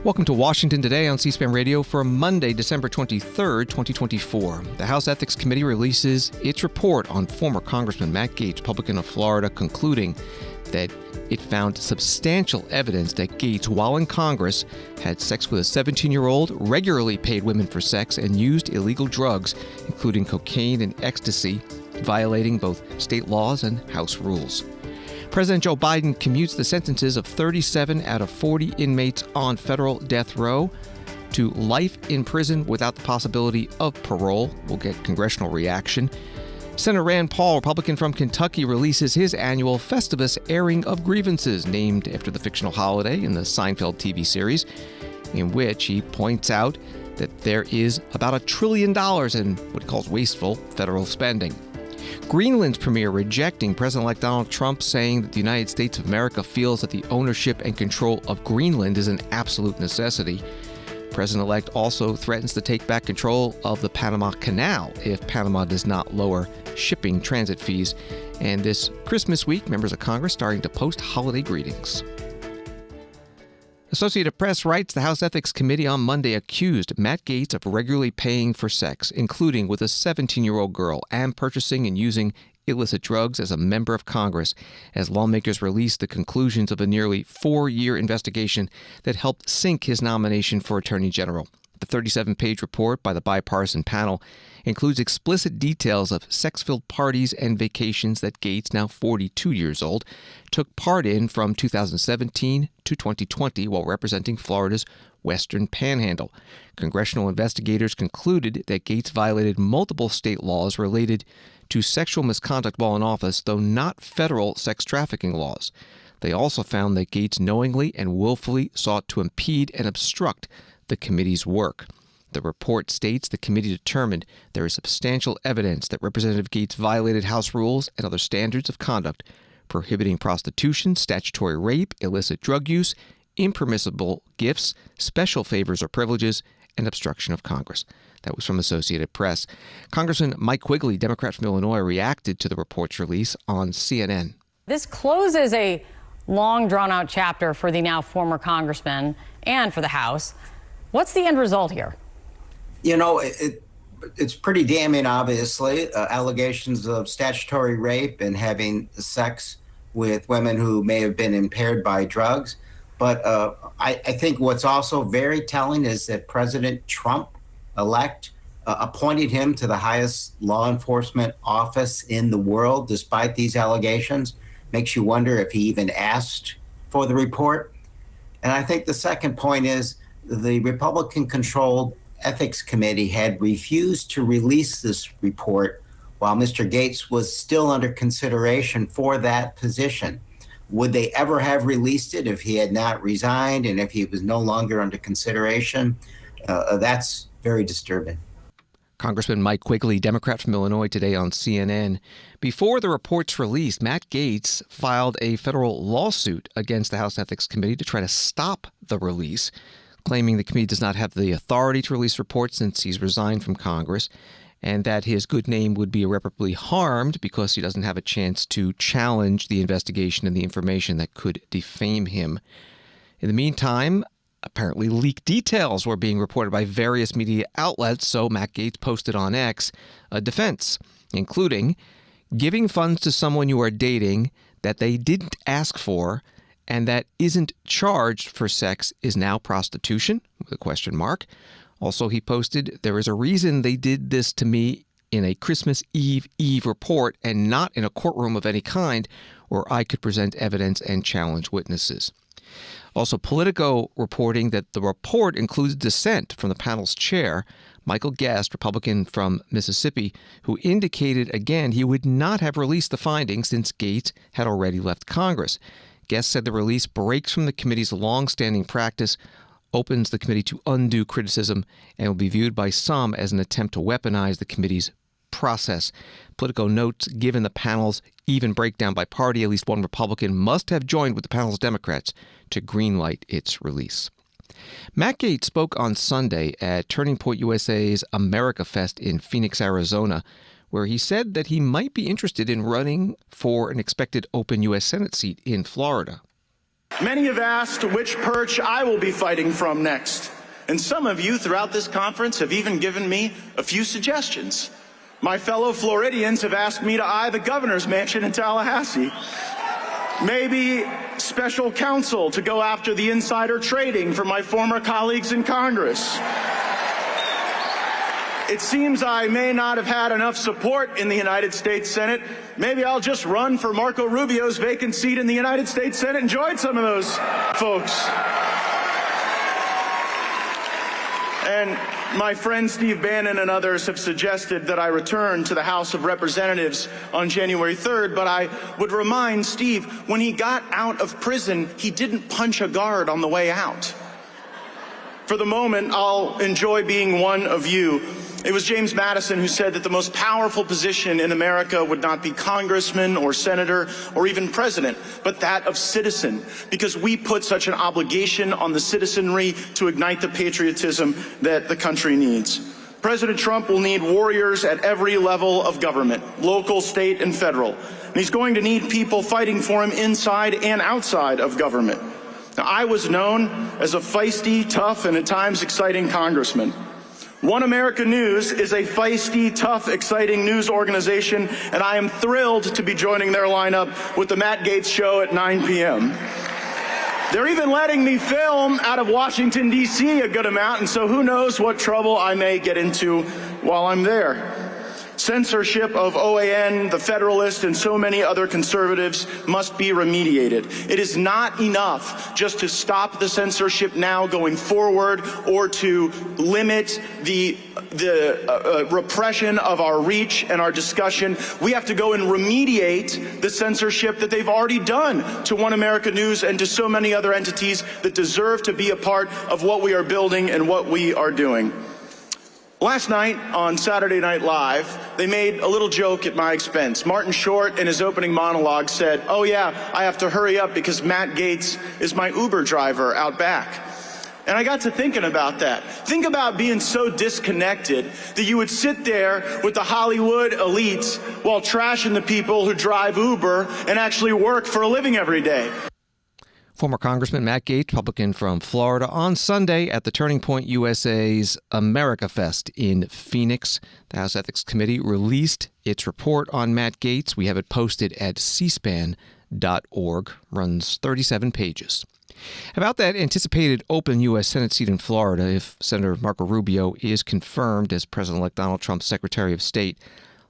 Welcome to Washington Today on C-SPAN Radio for Monday, December 23rd, 2024. The House Ethics Committee releases its report on former Congressman Matt Gaetz, Republican of Florida, concluding that it found substantial evidence that Gaetz, while in Congress, had sex with a 17-year-old, regularly paid women for sex, and used illegal drugs, including cocaine and ecstasy, violating both state laws and House rules. President Joe Biden commutes the sentences of 37 out of 40 inmates on federal death row to life in prison without the possibility of parole. We'll get congressional reaction. Senator Rand Paul, Republican from Kentucky, releases his annual Festivus Airing of Grievances, named after the fictional holiday in the Seinfeld TV series, in which he points out that there is about $1 trillion in what he calls wasteful federal spending. Greenland's premier rejecting President-elect Donald Trump, saying that the United States of America feels that the ownership and control of Greenland is an absolute necessity. President-elect also threatens to take back control of the Panama Canal if Panama does not lower shipping transit fees. And this Christmas week, members of Congress starting to post holiday greetings. Associated Press writes the House Ethics Committee on Monday accused Matt Gaetz of regularly paying for sex, including with a 17-year-old girl, and purchasing and using illicit drugs as a member of Congress, as lawmakers released the conclusions of a nearly 4-year investigation that helped sink his nomination for Attorney General. The 37-page report by the bipartisan panel includes explicit details of sex-filled parties and vacations that Gaetz, now 42 years old, took part in from 2017 to 2020 while representing Florida's Western Panhandle. Congressional investigators concluded that Gaetz violated multiple state laws related to sexual misconduct while in office, though not federal sex trafficking laws. They also found that Gaetz knowingly and willfully sought to impede and obstruct the committee's work. The report states the committee determined there is substantial evidence that Representative Gaetz violated House rules and other standards of conduct, prohibiting prostitution, statutory rape, illicit drug use, impermissible gifts, special favors or privileges, and obstruction of Congress. That was from Associated Press. Congressman Mike Quigley, Democrat from Illinois, reacted to the report's release on CNN. This closes a long, drawn-out chapter for the now former congressman and for the House. What's the end result here? You know, it's pretty damning, obviously. Allegations of statutory rape and having sex with women who may have been impaired by drugs. But I think what's also very telling is that President Trump-elect appointed him to the highest law enforcement office in the world, despite these allegations. Makes you wonder if he even asked for the report. And I think the second point is the Republican-controlled Ethics Committee had refused to release this report while Mr. Gaetz was still under consideration for that position. Would they ever have released it if he had not resigned and if he was no longer under consideration? That's very disturbing. Congressman Mike Quigley, Democrat from Illinois, today on CNN. Before the report's release, Matt Gaetz filed a federal lawsuit against the House Ethics Committee to try to stop the release, claiming the committee does not have the authority to release reports since he's resigned from Congress, and that his good name would be irreparably harmed because he doesn't have a chance to challenge the investigation and the information that could defame him. In the meantime, apparently leaked details were being reported by various media outlets, so Matt Gaetz posted on X a defense, including giving funds to someone you are dating that they didn't ask for and that isn't charged for sex is now prostitution, with a question mark. Also, he posted, there is a reason they did this to me in a Christmas Eve report and not in a courtroom of any kind where I could present evidence and challenge witnesses. Also, Politico reporting that the report includes dissent from the panel's chair, Michael Gaetz, Republican from Mississippi, who indicated again he would not have released the findings since Gaetz had already left Congress. Gaetz said the release breaks from the committee's long-standing practice, opens the committee to undue criticism, and will be viewed by some as an attempt to weaponize the committee's process. Politico notes, given the panel's even breakdown by party, at least one Republican must have joined with the panel's Democrats to greenlight its release. Matt Gaetz spoke on Sunday at Turning Point USA's America Fest in Phoenix, Arizona, where he said that he might be interested in running for an expected open U.S. Senate seat in Florida. Many have asked which perch I will be fighting from next. And some of you throughout this conference have even given me a few suggestions. My fellow Floridians have asked me to eye the governor's mansion in Tallahassee. Maybe special counsel to go after the insider trading for my former colleagues in Congress. It seems I may not have had enough support in the United States Senate. Maybe I'll just run for Marco Rubio's vacant seat in the United States Senate and join some of those folks. And my friend Steve Bannon and others have suggested that I return to the House of Representatives on January 3rd, but I would remind Steve, when he got out of prison, he didn't punch a guard on the way out. For the moment, I'll enjoy being one of you. It was James Madison who said that the most powerful position in America would not be congressman or senator or even president, but that of citizen, because we put such an obligation on the citizenry to ignite the patriotism that the country needs. President Trump will need warriors at every level of government, local, state, and federal. And he's going to need people fighting for him inside and outside of government. Now, I was known as a feisty, tough, and at times exciting congressman. One America News is a feisty, tough, exciting news organization, and I am thrilled to be joining their lineup with the Matt Gaetz Show at 9 p.m. They're even letting me film out of Washington, D.C. a good amount, and so who knows what trouble I may get into while I'm there. Censorship of OAN, the Federalist, and so many other conservatives must be remediated. It is not enough just to stop the censorship now going forward or to limit the repression of our reach and our discussion. We have to go and remediate the censorship that they've already done to One America News and to so many other entities that deserve to be a part of what we are building and what we are doing. Last night on Saturday Night Live, they made a little joke at my expense. Martin Short, in his opening monologue, said, "Oh yeah, I have to hurry up because Matt Gaetz is my Uber driver out back." And I got to thinking about that. Think about being so disconnected that you would sit there with the Hollywood elites while trashing the people who drive Uber and actually work for a living every day. Former Congressman Matt Gaetz, Republican from Florida, on Sunday at the Turning Point USA's America Fest in Phoenix. The House Ethics Committee released its report on Matt Gaetz. We have it posted at cspan.org. Runs 37 pages. About that anticipated open U.S. Senate seat in Florida, if Senator Marco Rubio is confirmed as President-elect Donald Trump's Secretary of State,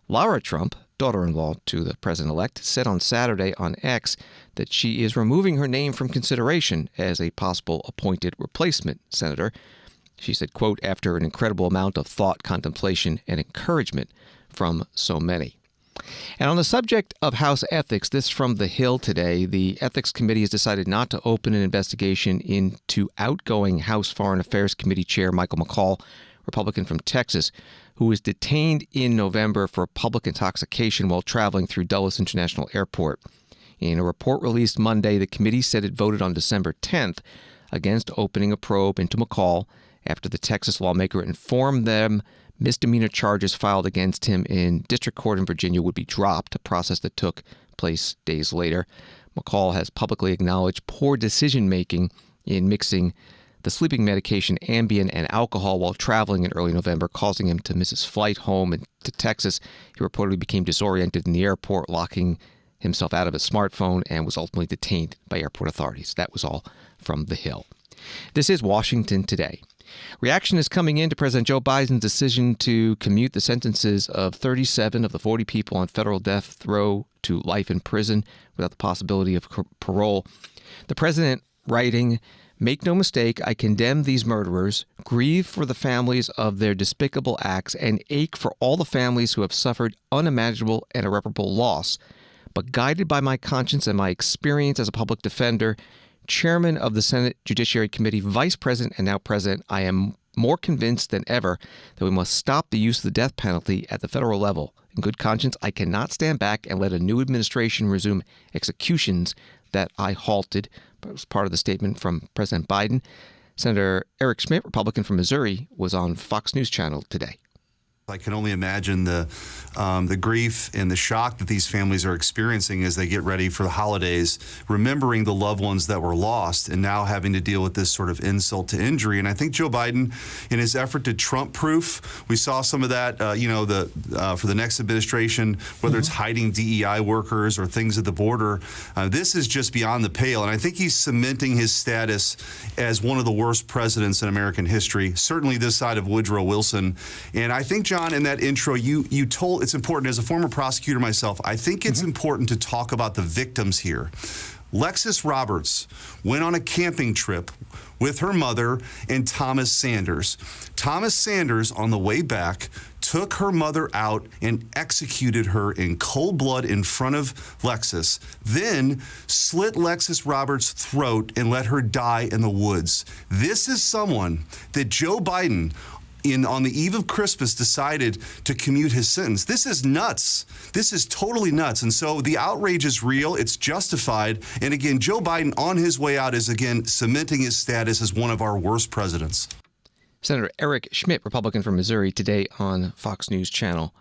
Lara Trump, daughter-in-law to the president-elect, said on Saturday on X that she is removing her name from consideration as a possible appointed replacement senator. She said, quote, after an incredible amount of thought, contemplation, and encouragement from so many. And on the subject of House ethics, this from The Hill today, the Ethics Committee has decided not to open an investigation into outgoing House Foreign Affairs Committee Chair Michael McCaul, Republican from Texas, who was detained in November for public intoxication while traveling through Dulles International Airport. In a report released Monday, the committee said it voted on December 10th against opening a probe into McCaul after the Texas lawmaker informed them misdemeanor charges filed against him in district court in Virginia would be dropped, a process that took place days later. McCaul has publicly acknowledged poor decision-making in mixing the sleeping medication Ambien and alcohol while traveling in early November, causing him to miss his flight home to Texas. He reportedly became disoriented in the airport, locking himself out of his smartphone, and was ultimately detained by airport authorities. That was all from The Hill. This is Washington Today. Reaction is coming in to President Joe Biden's decision to commute the sentences of 37 of the 40 people on federal death row to life in prison without the possibility of parole. The president writing, "Make no mistake, I condemn these murderers, grieve for the families of their despicable acts, and ache for all the families who have suffered unimaginable and irreparable loss. But guided by my conscience and my experience as a public defender, chairman of the Senate Judiciary Committee, vice president, and now president, I am more convinced than ever that we must stop the use of the death penalty at the federal level. In good conscience, I cannot stand back and let a new administration resume executions that I halted." But it was part of the statement from President Biden. Senator Eric Schmitt, Republican from Missouri, was on Fox News Channel today. I can only imagine the grief and the shock that these families are experiencing as they get ready for the holidays, remembering the loved ones that were lost and now having to deal with this sort of insult to injury. And I think Joe Biden, in his effort to Trump-proof, we saw some of that, for the next administration, whether it's hiding DEI workers or things at the border. This is just beyond the pale. And I think he's cementing his status as one of the worst presidents in American history, certainly this side of Woodrow Wilson. And I think, John, in that intro, you told it's important, as a former prosecutor myself, I think it's important to talk about the victims here. Lexis Roberts went on a camping trip with her mother and Thomas Sanders. Thomas Sanders, on the way back, took her mother out and executed her in cold blood in front of Lexis, then slit Lexis Roberts' throat and let her die in the woods. This is someone that Joe Biden, on the eve of Christmas, decided to commute his sentence. This is nuts. This is totally nuts. And so the outrage is real. It's justified. And again, Joe Biden on his way out is again cementing his status as one of our worst presidents. Senator Eric Schmidt, Republican from Missouri, today on Fox News Channel.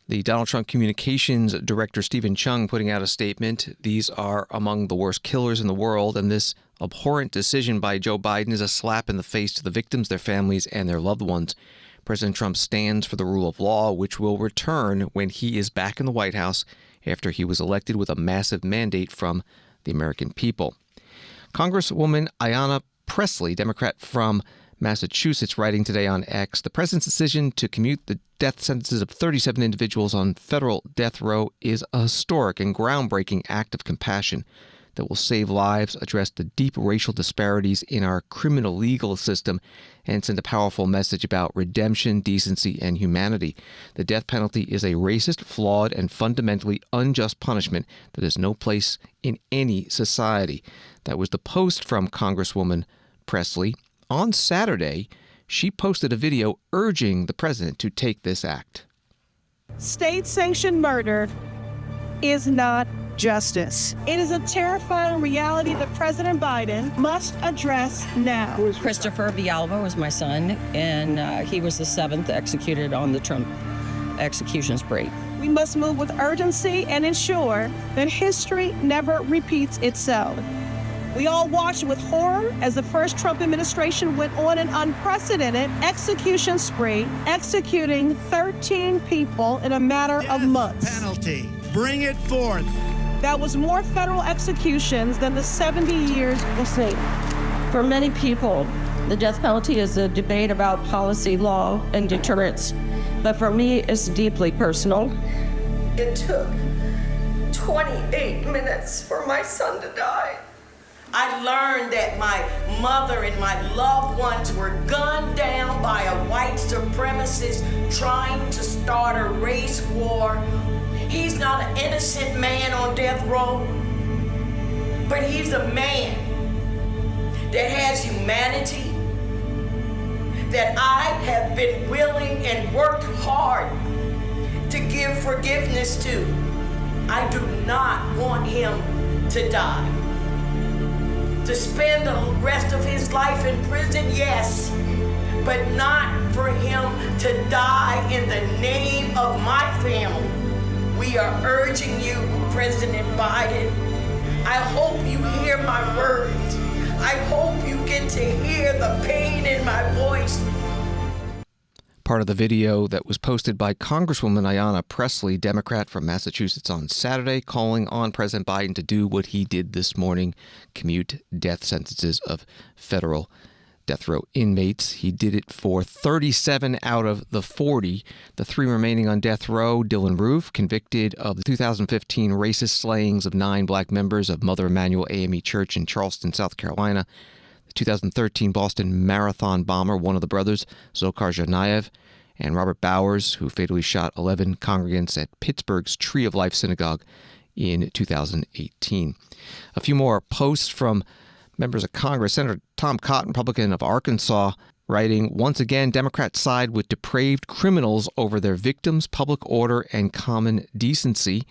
The Donald Trump communications director, Steven Cheung, putting out a statement. These are among the worst killers in the world, and this abhorrent decision by Joe Biden is a slap in the face to the victims, their families, and their loved ones. President Trump stands for the rule of law, which will return when he is back in the White House after he was elected with a massive mandate from the American people. Congresswoman Ayanna Pressley, Democrat from Massachusetts, writing today on X, the president's decision to commute the death sentences of 37 individuals on federal death row is a historic and groundbreaking act of compassion that will save lives, address the deep racial disparities in our criminal legal system, and send a powerful message about redemption, decency, and humanity. The death penalty is a racist, flawed, and fundamentally unjust punishment that has no place in any society. That was the post from Congresswoman Pressley. On Saturday, she posted a video urging the president to take this act. State-sanctioned murder is not justice. It is a terrifying reality that President Biden must address now. Christopher Villalba was my son, and he was the 7th executed on the Trump execution spree. We must move with urgency and ensure that history never repeats itself. We all watched with horror as the first Trump administration went on an unprecedented execution spree, executing 13 people in a matter of months. Penalty. Bring it forth. That was more federal executions than the 70 years we'll see. For many people, the death penalty is a debate about policy, law, and deterrence. But for me, it's deeply personal. It took 28 minutes for my son to die. I learned that my mother and my loved ones were gunned down by a white supremacist trying to start a race war. He's not an innocent man on death row, but he's a man that has humanity, that I have been willing and worked hard to give forgiveness to. I do not want him to die. To spend the rest of his life in prison, yes, but not for him to die in the name of my family. We are urging you, President Biden. I hope you hear my words. I hope you get to hear the pain in my voice. Part of the video that was posted by Congresswoman Ayanna Pressley, Democrat from Massachusetts, on Saturday, calling on President Biden to do what he did this morning, commute death sentences of federal death row inmates. He did it for 37 out of the 40. The 3 remaining on death row: Dylan Roof, convicted of the 2015 racist slayings of 9 black members of Mother Emanuel AME Church in Charleston, South Carolina; the 2013 Boston Marathon bomber, one of the brothers, Dzhokhar Tsarnaev; and Robert Bowers, who fatally shot 11 congregants at Pittsburgh's Tree of Life Synagogue in 2018. A few more posts from members of Congress. Senator Tom Cotton, Republican of Arkansas, writing, once again, Democrats side with depraved criminals over their victims, public order, and common decency.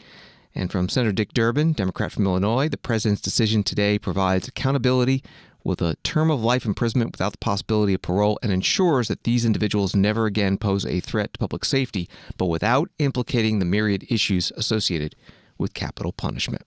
And from Senator Dick Durbin, Democrat from Illinois, the president's decision today provides accountability with a term of life imprisonment without the possibility of parole, and ensures that these individuals never again pose a threat to public safety, but without implicating the myriad issues associated with capital punishment.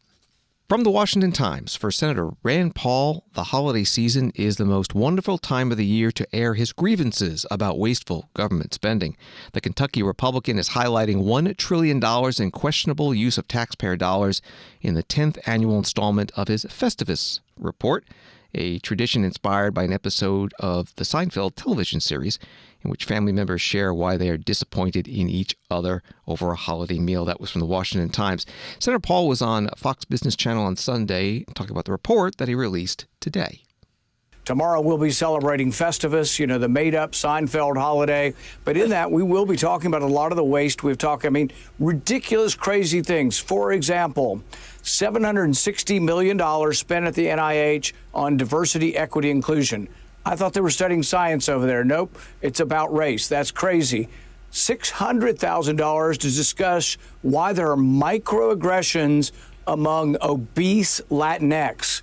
From the Washington Times, for Senator Rand Paul, the holiday season is the most wonderful time of the year to air his grievances about wasteful government spending. The Kentucky Republican is highlighting $1 trillion in questionable use of taxpayer dollars in the 10th annual installment of his Festivus report, a tradition inspired by an episode of the Seinfeld television series, in which family members share why they are disappointed in each other over a holiday meal. That was from the Washington Times. Senator Paul was on Fox Business Channel on Sunday talking about the report that he released today. Tomorrow we'll be celebrating Festivus, the made-up Seinfeld holiday. But in that, we will be talking about a lot of the waste we've talked, ridiculous, crazy things. For example, $760 million spent at the NIH on diversity, equity, inclusion. I thought they were studying science over there. Nope, it's about race. That's crazy. $600,000 to discuss why there are microaggressions among obese Latinx.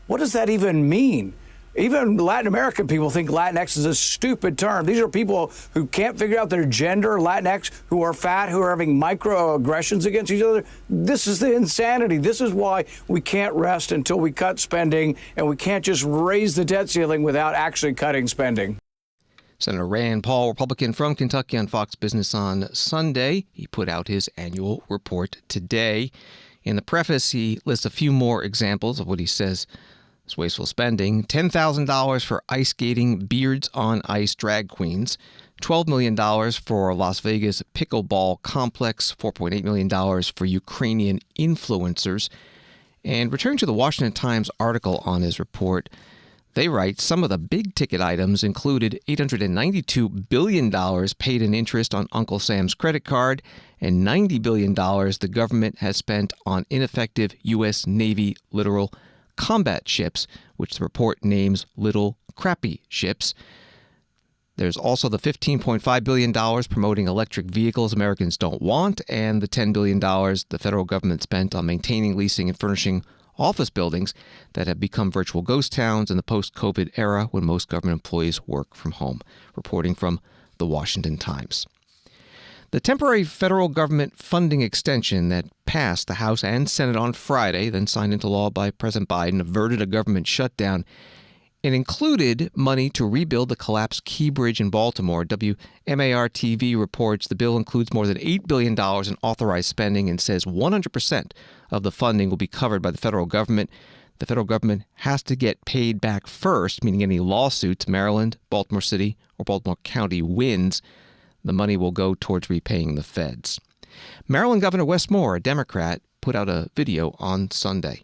What does that even mean? Even Latin American people think Latinx is a stupid term. These are people who can't figure out their gender, Latinx, who are fat, who are having microaggressions against each other. This is the insanity. This is why we can't rest until we cut spending, and we can't just raise the debt ceiling without actually cutting spending. Senator Rand Paul, Republican from Kentucky, on Fox Business on Sunday. He put out his annual report today. In the preface, he lists a few more examples of what he says is wasteful spending. $10,000 for ice skating beards on ice drag queens, $12 million for Las Vegas pickleball complex, $4.8 million for Ukrainian influencers. And returning to the Washington Times article on his report, they write some of the big-ticket items included $892 billion paid in interest on Uncle Sam's credit card and $90 billion the government has spent on ineffective U.S. Navy littoral combat ships, which the report names little crappy ships. There's also the $15.5 billion promoting electric vehicles Americans don't want, and the $10 billion the federal government spent on maintaining, leasing, and furnishing office buildings that have become virtual ghost towns in the post-COVID era when most government employees work from home. Reporting from the Washington Times. The temporary federal government funding extension that passed the House and Senate on Friday, then signed into law by President Biden, averted a government shutdown. It included money to rebuild the collapsed Key Bridge in Baltimore. WMAR TV reports the bill includes more than $8 billion in authorized spending and says 100% of the funding will be covered by the federal government. The federal government has to get paid back first, meaning any lawsuits Maryland, Baltimore City, or Baltimore County wins, the money will go towards repaying the feds. Maryland Governor Wes Moore, a Democrat, put out a video on Sunday.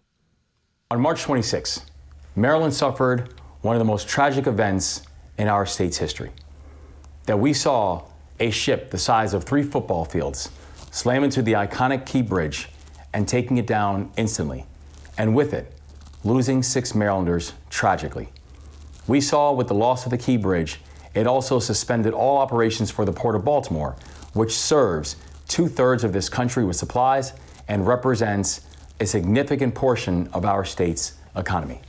On March 26, Maryland suffered one of the most tragic events in our state's history. That we saw a ship the size of 3 football fields slam into the iconic Key Bridge and taking it down instantly, and with it, losing 6 Marylanders tragically. We saw with the loss of the Key Bridge, it also suspended all operations for the Port of Baltimore, which serves 2/3 of this country with supplies and represents a significant portion of our state's economy.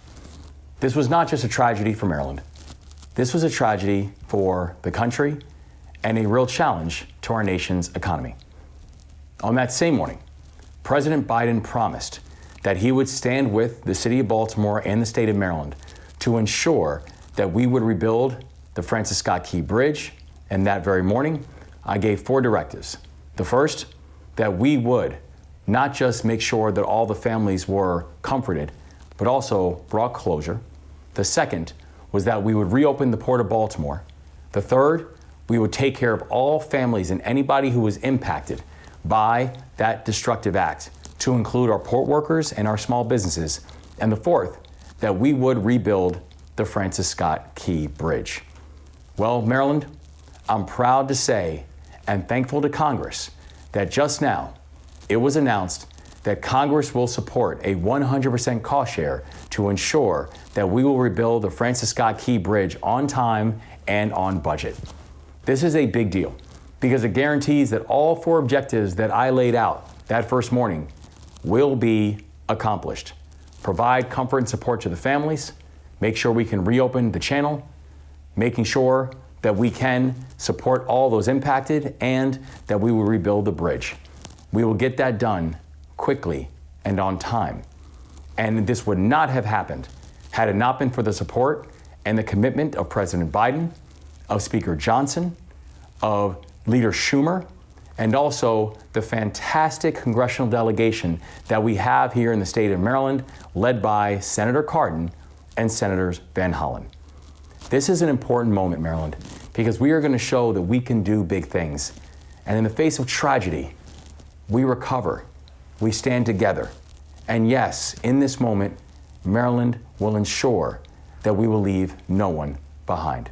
This was not just a tragedy for Maryland. This was a tragedy for the country and a real challenge to our nation's economy. On that same morning, President Biden promised that he would stand with the city of Baltimore and the state of Maryland to ensure that we would rebuild the Francis Scott Key Bridge. And that very morning, I gave 4 directives. The first, that we would not just make sure that all the families were comforted, but also brought closure. The second was that we would reopen the Port of Baltimore. The third, we would take care of all families and anybody who was impacted by that destructive act, to include our port workers and our small businesses. And the fourth, that we would rebuild the Francis Scott Key Bridge. Well, Maryland, I'm proud to say and thankful to Congress that just now it was announced that Congress will support a 100% cost share to ensure that we will rebuild the Francis Scott Key Bridge on time and on budget. This is a big deal because it guarantees that all 4 objectives that I laid out that first morning will be accomplished. Provide comfort and support to the families, make sure we can reopen the channel, making sure that we can support all those impacted, and that we will rebuild the bridge. We will get that done quickly and on time. And this would not have happened had it not been for the support and the commitment of President Biden, of Speaker Johnson, of Leader Schumer, and also the fantastic congressional delegation that we have here in the state of Maryland, led by Senator Cardin and Senators Van Hollen. This is an important moment, Maryland, because we are going to show that we can do big things. And in the face of tragedy, we recover, we stand together. And yes, in this moment, Maryland will ensure that we will leave no one behind.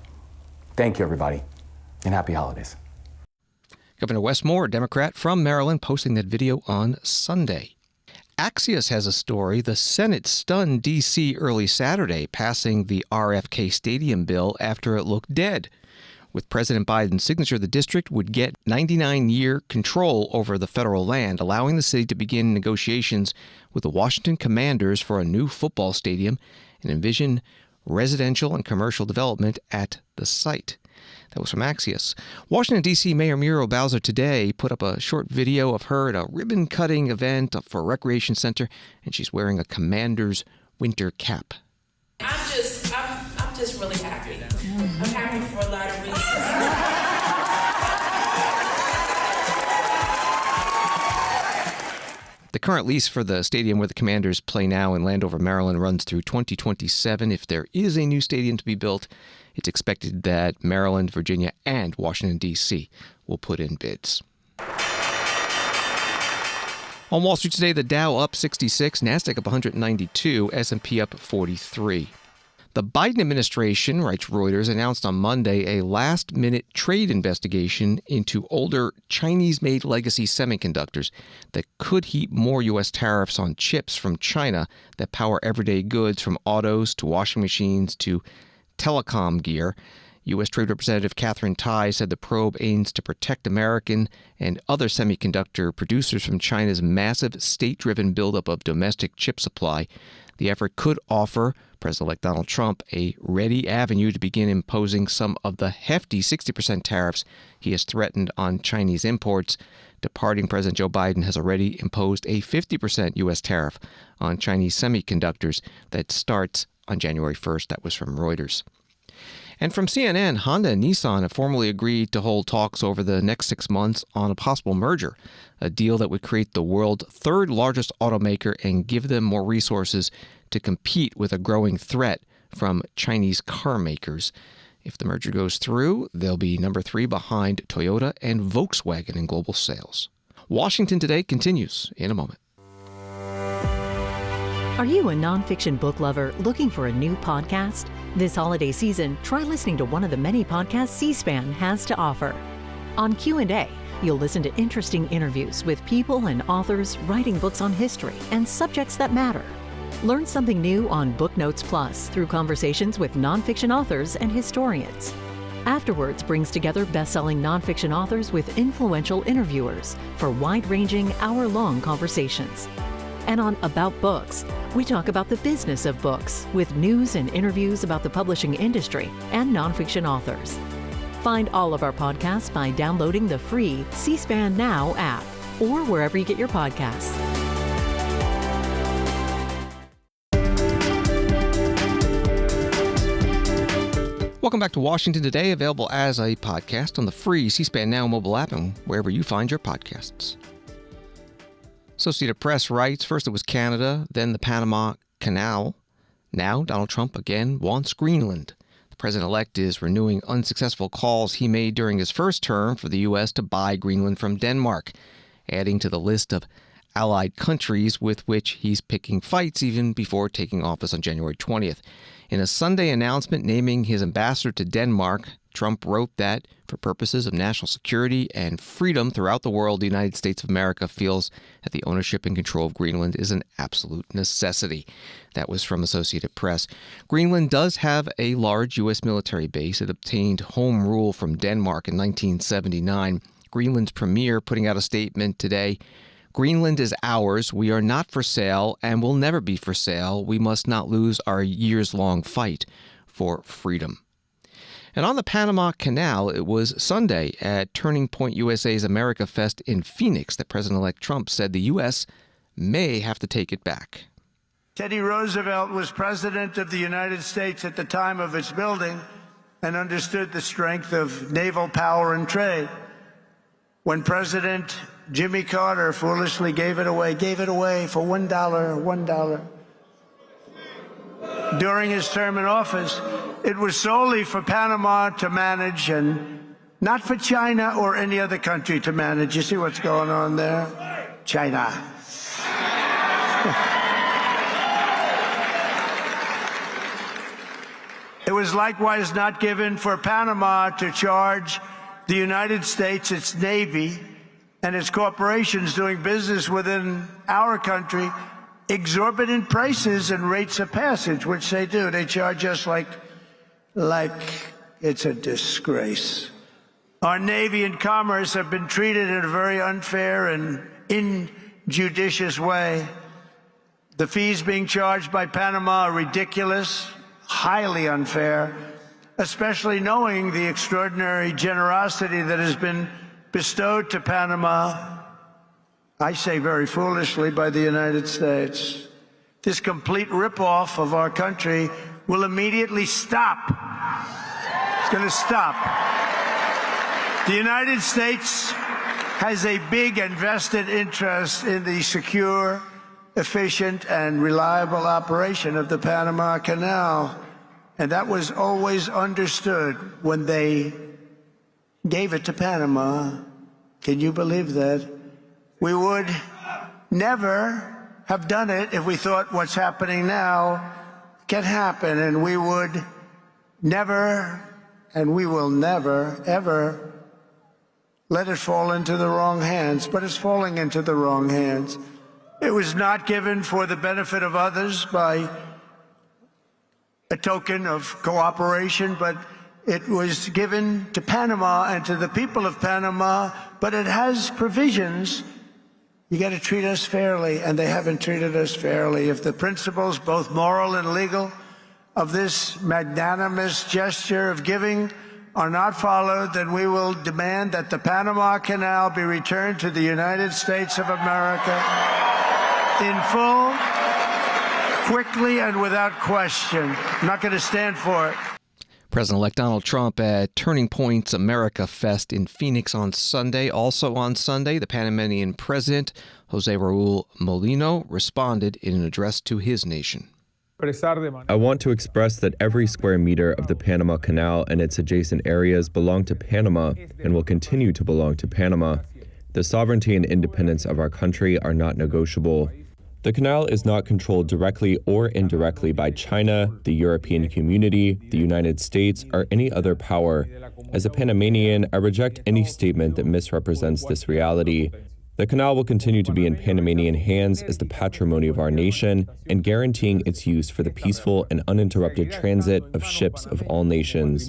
Thank you, everybody, and happy holidays. Governor Wes Moore, Democrat from Maryland, posting that video on Sunday. Axios has a story. The Senate stunned D.C. early Saturday, passing the RFK Stadium bill after it looked dead. With President Biden's signature, the district would get 99-year control over the federal land, allowing the city to begin negotiations with the Washington Commanders for a new football stadium and envision residential and commercial development at the site. That was from Axios. Washington, D.C. Mayor Muriel Bowser today put up a short video of her at a ribbon-cutting event for a recreation center, and she's wearing a Commander's winter cap. I'm just really happy. I'm happy for a lot of reasons. The current lease for the stadium where the Commanders play now in Landover, Maryland, runs through 2027. If there is a new stadium to be built, it's expected that Maryland, Virginia, and Washington, D.C. will put in bids. On Wall Street today, the Dow up 66, NASDAQ up 192, S&P up 43. The Biden administration, writes Reuters, announced on Monday a last-minute trade investigation into older Chinese-made legacy semiconductors that could heap more U.S. tariffs on chips from China that power everyday goods from autos to washing machines to telecom gear. U.S. Trade Representative Catherine Tai said the probe aims to protect American and other semiconductor producers from China's massive state-driven buildup of domestic chip supply. The effort could offer President-elect Donald Trump a ready avenue to begin imposing some of the hefty 60% tariffs he has threatened on Chinese imports. Departing President Joe Biden has already imposed a 50% U.S. tariff on Chinese semiconductors that starts on January 1st. That was from Reuters. And from CNN, Honda and Nissan have formally agreed to hold talks over the next 6 months on a possible merger, a deal that would create the world's third largest automaker and give them more resources to compete with a growing threat from Chinese car makers. If the merger goes through, they'll be number 3 behind Toyota and Volkswagen in global sales. Washington Today continues in a moment. Are you a nonfiction book lover looking for a new podcast? This holiday season, try listening to one of the many podcasts C-SPAN has to offer. On Q&A, you'll listen to interesting interviews with people and authors writing books on history and subjects that matter. Learn something new on Book Notes Plus through conversations with nonfiction authors and historians. Afterwards brings together best-selling nonfiction authors with influential interviewers for wide-ranging, hour-long conversations. And on About Books, we talk about the business of books with news and interviews about the publishing industry and nonfiction authors. Find all of our podcasts by downloading the free C-SPAN Now app or wherever you get your podcasts. Welcome back to Washington Today, available as a podcast on the free C-SPAN Now mobile app and wherever you find your podcasts. Associated Press writes, first it was Canada, then the Panama Canal. Now Donald Trump again wants Greenland. The president-elect is renewing unsuccessful calls he made during his first term for the U.S. to buy Greenland from Denmark, adding to the list of allied countries with which he's picking fights even before taking office on January 20th. In a Sunday announcement naming his ambassador to Denmark, Trump wrote that, for purposes of national security and freedom throughout the world, the United States of America feels that the ownership and control of Greenland is an absolute necessity. That was from Associated Press. Greenland does have a large U.S. military base. It obtained home rule from Denmark in 1979. Greenland's premier putting out a statement today, Greenland is ours. We are not for sale and will never be for sale. We must not lose our years-long fight for freedom. And on the Panama Canal, it was Sunday at Turning Point USA's America Fest in Phoenix that President-elect Trump said the U.S. may have to take it back. Teddy Roosevelt was president of the United States at the time of its building and understood the strength of naval power and trade. When President Jimmy Carter foolishly gave it away for $1. During his term in office, it was solely for Panama to manage and not for China or any other country to manage. You see what's going on there? China. It was likewise not given for Panama to charge the United States, its Navy, and its corporations doing business within our country exorbitant prices and rates of passage, which they do. They charge us like it's a disgrace. Our Navy and Commerce have been treated in a very unfair and injudicious way. The fees being charged by Panama are ridiculous, highly unfair, especially knowing the extraordinary generosity that has been bestowed to Panama, I say very foolishly, by the United States. This complete ripoff of our country will immediately stop. It's going to stop. The United States has a big and vested interest in the secure, efficient, and reliable operation of the Panama Canal. And that was always understood when they gave it to Panama. Can you believe that? We would never have done it if we thought what's happening now can happen, and we would never, and we will never, ever let it fall into the wrong hands. But it's falling into the wrong hands. It was not given for the benefit of others by a token of cooperation, but it was given to Panama and to the people of Panama, but it has provisions. You got to treat us fairly, and they haven't treated us fairly. If the principles, both moral and legal, of this magnanimous gesture of giving are not followed, then we will demand that the Panama Canal be returned to the United States of America in full, quickly, and without question. I'm not going to stand for it. President-elect Donald Trump at Turning Point's America Fest in Phoenix on Sunday. Also on Sunday, the Panamanian president, Jose Raul Molino, responded in an address to his nation. I want to express that every square meter of the Panama Canal and its adjacent areas belong to Panama and will continue to belong to Panama. The sovereignty and independence of our country are not negotiable. The canal is not controlled directly or indirectly by China, the European community, the United States, or any other power. As a Panamanian, I reject any statement that misrepresents this reality. The canal will continue to be in Panamanian hands as the patrimony of our nation and guaranteeing its use for the peaceful and uninterrupted transit of ships of all nations.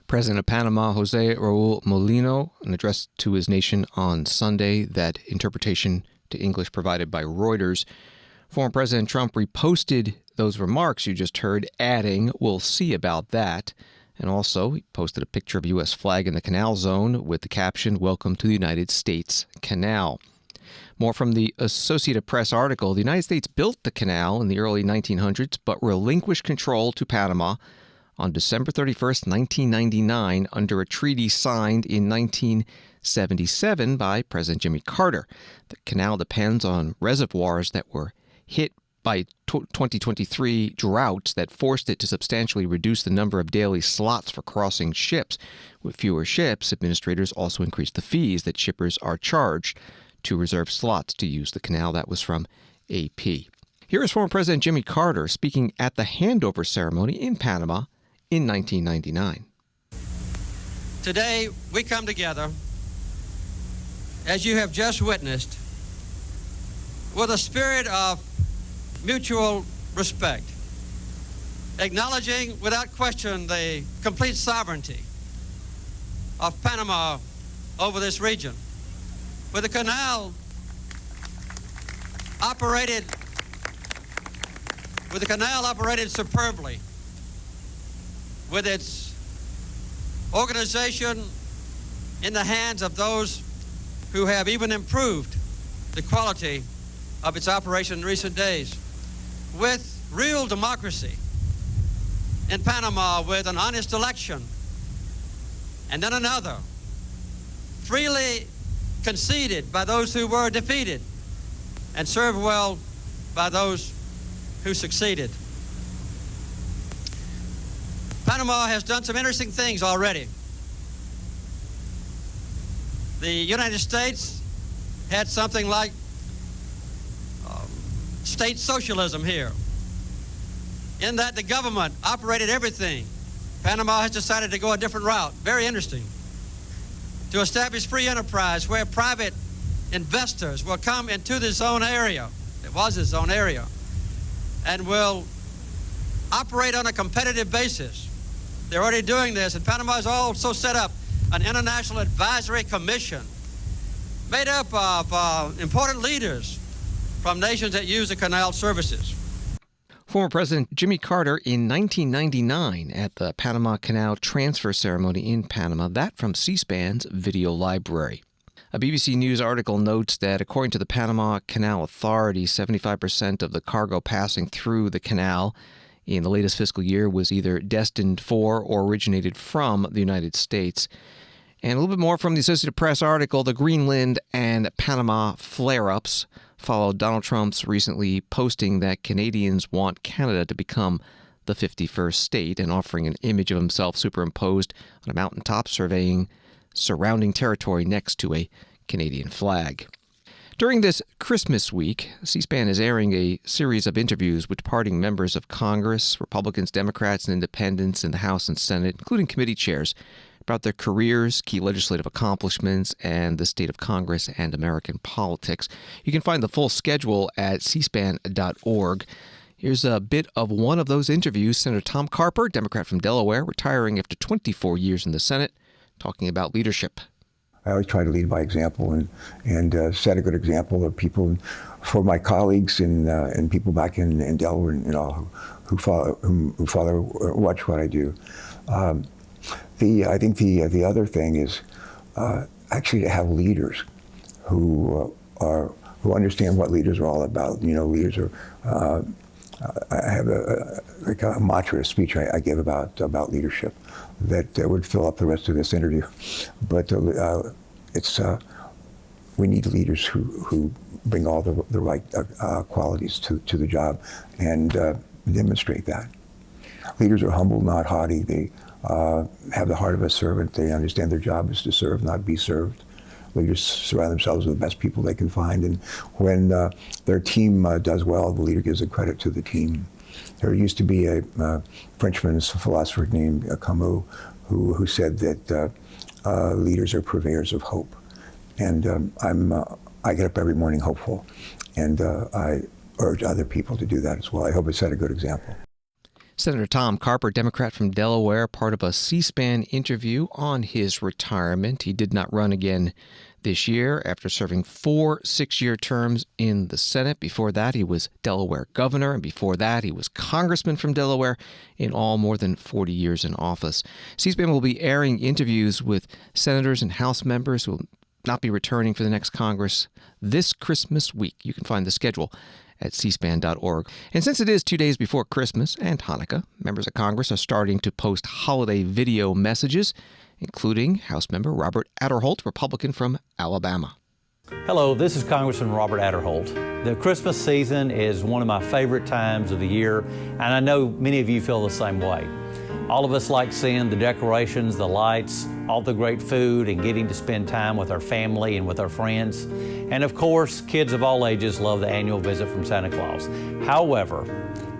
President of Panama, Jose Raul Molino, an address to his nation on Sunday, that interpretation to English provided by Reuters. Former President Trump reposted those remarks you just heard, adding, "We'll see about that." And also, he posted a picture of a U.S. flag in the canal zone with the caption, "Welcome to the United States Canal." More from the Associated Press article. The United States built the canal in the early 1900s, but relinquished control to Panama on December 31st, 1999, under a treaty signed in 1977 by President Jimmy Carter. The canal depends on reservoirs that were hit by 2023 droughts that forced it to substantially reduce the number of daily slots for crossing ships. With fewer ships, administrators also increased the fees that shippers are charged to reserve slots to use the canal. That was from AP. Here is former President Jimmy Carter speaking at the handover ceremony in Panama in 1999. Today, we come together, as you have just witnessed, with a spirit of mutual respect, acknowledging without question the complete sovereignty of Panama over this region. With the canal operated superbly, with its organization in the hands of those who have even improved the quality of its operation in recent days, with real democracy in Panama, with an honest election, and then another, freely conceded by those who were defeated, and served well by those who succeeded. Panama has done some interesting things already. The United States had something like state socialism here, in that the government operated everything. Panama has decided to go a different route, very interesting, to establish free enterprise where private investors will come into the zone area, it was a zone area, and will operate on a competitive basis. They're already doing this, and Panama has also set up an international advisory commission made up of important leaders from nations that use the canal services. Former President Jimmy Carter in 1999 at the Panama Canal transfer ceremony in Panama, that from C-SPAN's video library. A BBC News article notes that according to the Panama Canal Authority, 75% of the cargo passing through the canal in the latest fiscal year was either destined for or originated from the United States. And a little bit more from the Associated Press article, the Greenland and Panama flare-ups followed Donald Trump's recently posting that Canadians want Canada to become the 51st state and offering an image of himself superimposed on a mountaintop surveying surrounding territory next to a Canadian flag. During this Christmas week, C-SPAN is airing a series of interviews with departing members of Congress, Republicans, Democrats, and Independents in the House and Senate, including committee chairs, about their careers, key legislative accomplishments, and the state of Congress and American politics. You can find the full schedule at cspan.org. Here's a bit of one of those interviews. Senator Tom Carper, Democrat from Delaware, retiring after 24 years in the Senate, talking about leadership. I always try to lead by example and set a good example of people for my colleagues and people back in Delaware and who watch what I do. I think the other thing is actually to have leaders who understand what leaders are all about. Leaders are. I have a mantra, a speech I give about leadership that would fill up the rest of this interview. But we need leaders who bring all the right qualities to the job and demonstrate that. Leaders are humble, not haughty. They have the heart of a servant. They understand their job is to serve, not be served. Leaders surround themselves with the best people they can find, and when their team does well, the leader gives the credit to the team. There used to be a Frenchman's philosopher named Camus who said that leaders are purveyors of hope, and I get up every morning hopeful, and I urge other people to do that as well. I hope I set a good example. Senator Tom Carper, Democrat from Delaware, part of a C-SPAN interview on his retirement. He did not run again this year after serving 4 6-year terms in the Senate. Before that, he was Delaware governor, and before that, he was congressman from Delaware, in all more than 40 years in office. C-SPAN will be airing interviews with senators and House members who will not be returning for the next Congress this Christmas week. You can find the schedule at cspan.org. And since it is 2 days before Christmas and Hanukkah, members of Congress are starting to post holiday video messages, including House member Robert Aderholt, Republican from Alabama. Hello, this is Congressman Robert Aderholt. The Christmas season is one of my favorite times of the year, and I know many of you feel the same way. All of us like seeing the decorations, the lights, all the great food, and getting to spend time with our family and with our friends. And of course, kids of all ages love the annual visit from Santa Claus. However,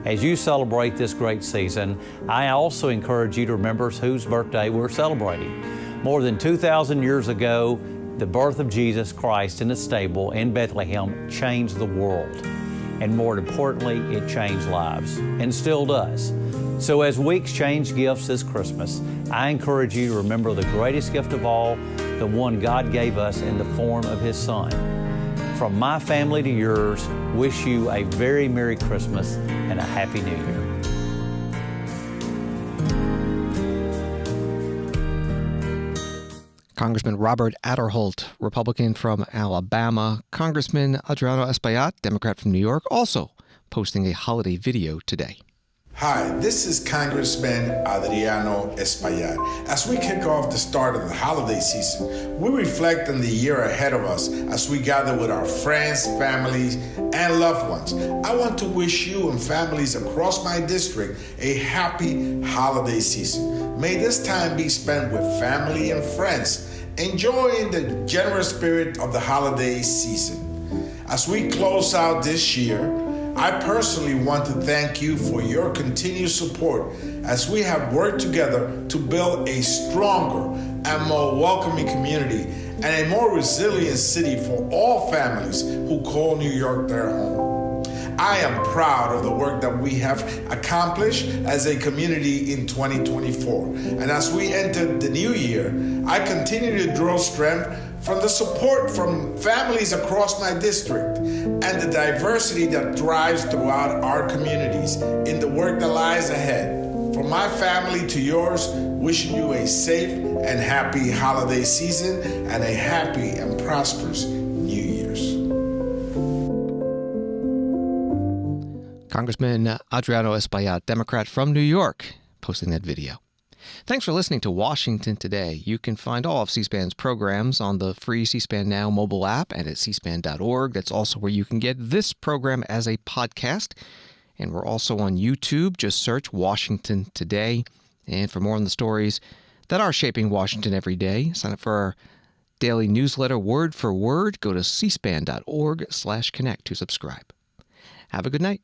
as you celebrate this great season, I also encourage you to remember whose birthday we're celebrating. More than 2,000 years ago, the birth of Jesus Christ in a stable in Bethlehem changed the world. And more importantly, it changed lives, and still does. So as we exchange gifts this Christmas, I encourage you to remember the greatest gift of all, the one God gave us in the form of His Son. from my family to yours, wish you a very Merry Christmas and a Happy New Year. Congressman Robert Adderholt, Republican from Alabama. Congressman Adriano Espaillat, Democrat from New York, also posting a holiday video today. Hi, this is Congressman Adriano Espaillat. As we kick off the start of the holiday season, we reflect on the year ahead of us as we gather with our friends, families, and loved ones. I want to wish you and families across my district a happy holiday season. May this time be spent with family and friends, enjoying the generous spirit of the holiday season. As we close out this year, I personally want to thank you for your continued support as we have worked together to build a stronger and more welcoming community and a more resilient city for all families who call New York their home. I am proud of the work that we have accomplished as a community in 2024. And as we enter the new year, I continue to draw strength from the support from families across my district and the diversity that thrives throughout our communities in the work that lies ahead. From my family to yours, wishing you a safe and happy holiday season and a happy and prosperous New Year's. Congressman Adriano Espaillat, Democrat from New York, posting that video. Thanks for listening to Washington Today. You can find all of C-SPAN's programs on the free C-SPAN Now mobile app and at cspan.org. That's also where you can get this program as a podcast. And we're also on YouTube. Just search Washington Today. And for more on the stories that are shaping Washington every day, sign up for our daily newsletter word for word. Go to cspan.org/connect to subscribe. Have a good night.